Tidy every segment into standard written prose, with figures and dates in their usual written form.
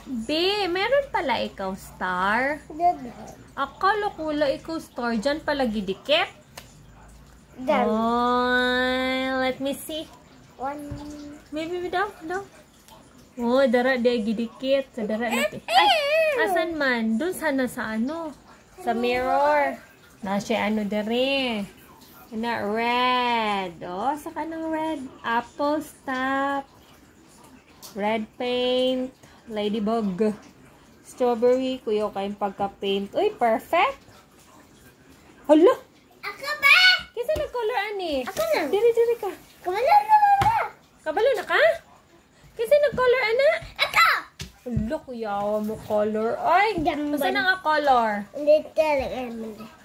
B, meron pala ikaw star. Akala ko wala ikaw star. Diyan pala gidikit. Oh, let me see. Maybe daw. Oh, dara dia gidikit. Sa dara natin. Ay, asan man? Doon sana sa ano? Sa mirror. Nasa ano dere. Na red. Oh, saka ng red. Apple stop. Red paint. Ladybug. Strawberry. Kuya kayong pagka-paint. Uy, perfect. Hala! Ako ba? Kasi nag-color ani. Ako na. Diri ka. Kabalo na. Kabalo na ka? Kasi nag-color ana. Ako! Hala, kuya mo color. Ay, basta na nga color.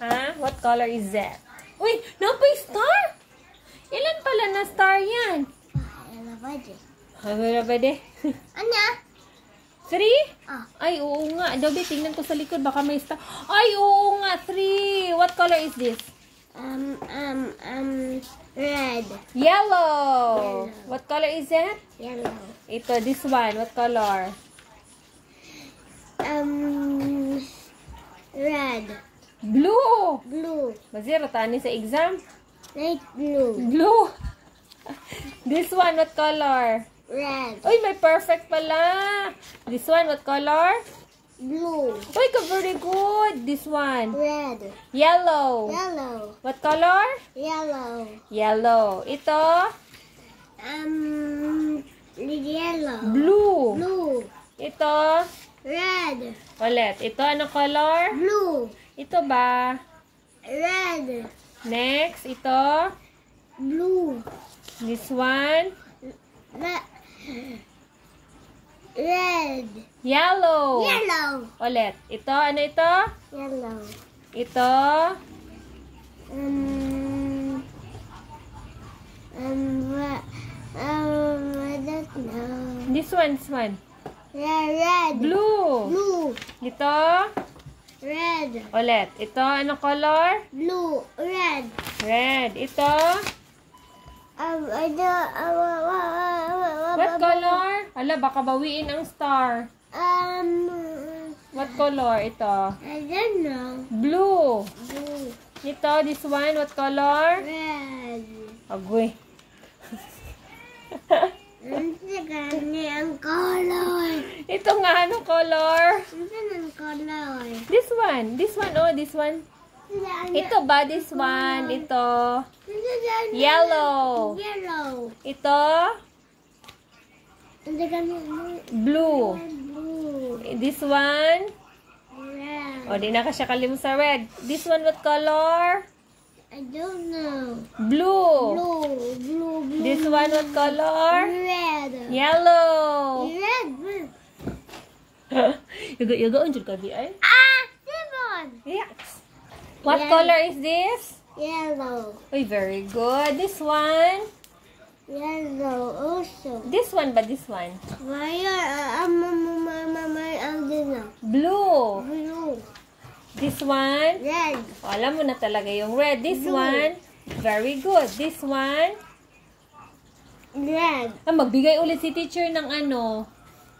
Ha? What color is that? Uy, napay star! Ilan pala na star yan? Ano ba de? Ano? 3? Ay, oo nga. Dobe, tingnan ko sa likod. Baka may star. Ay, oo nga. 3. What color is this? Red. Yellow. What color is that? Yellow. Ito, this one. What color? Red. Blue. Blue. Mazero, tani sa exam? Light blue. Blue. This one, what color? Red. Uy, may perfect pala. This one, what color? Blue. Uy, very good. This one. Red. Yellow. Yellow. What color? Yellow. Yellow. Ito? Yellow. Blue. Blue. Ito? Red. Ulit. Ito, ano color? Blue. Ito ba? Red. Next, ito? Blue. This one? Red. Yellow. Yellow. Ulit. Ito, ano ito? Yellow. Ito? I don't know. This one. Red. Blue. Blue. Ito? Red. Ulit. Ito, ano color? Blue. Red. Red. Ito? I don't. What color? Ala, baka bawiin ang star. What color? Ito? I don't know. Blue. Blue. Ito, this one, what color? Red. Agoy. Ang ang color. Ito nga, ano color? Ang color. This one, oh, this one. Ito ba, this one? Ito. Yellow. Yellow. Ito. Blue. Blue. This one. Red. O, di na ka siya kalim sa red. This one, what color? I don't know. Blue. Blue. This one, what color? Red. Yellow. Red. Yaga, unjur ka di ay? Simon. Yes. What color is this? Yellow. Uy, very good. This one. Yellow also. This one ba, this one? Blue. Blue. This one. Red. O, alam mo na talaga yung red. This Blue. one. Very good. This one. Red. Magbigay ulit si teacher ng ano,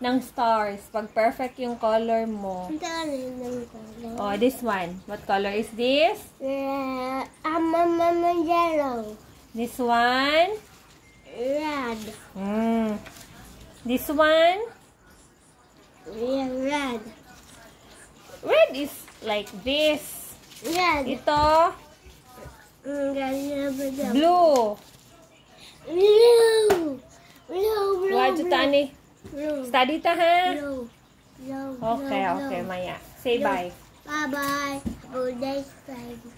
ng stars. Pag perfect yung color mo. Ang talim ng color. Oh, this one. What color is this? Yellow. This one. Red. This one. Yeah, red. Red is like this. Red. Ito. Blue. Blue. Blue. Blue. Wadyo tani. Blue. Study ta ha? Blue. Blue. Okay, Maya. Say bye. Bye-bye. Good day, friends.